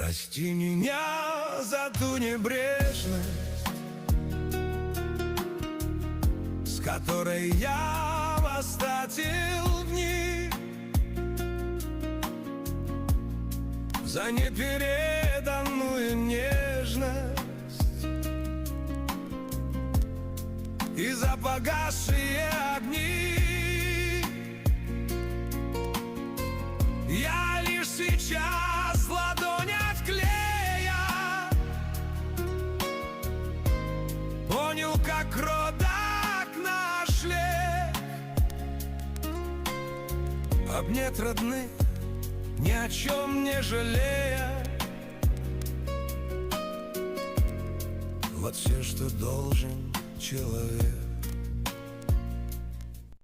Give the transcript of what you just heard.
Прости меня за ту небрежность, с которой я остатил дни, за непереданную нежность и за погасшие огни. Я лишь сейчас в ладонях клея понял, как кроток наш лек. Обнять родных, ни о чем не жалея, вот все, что должен человек.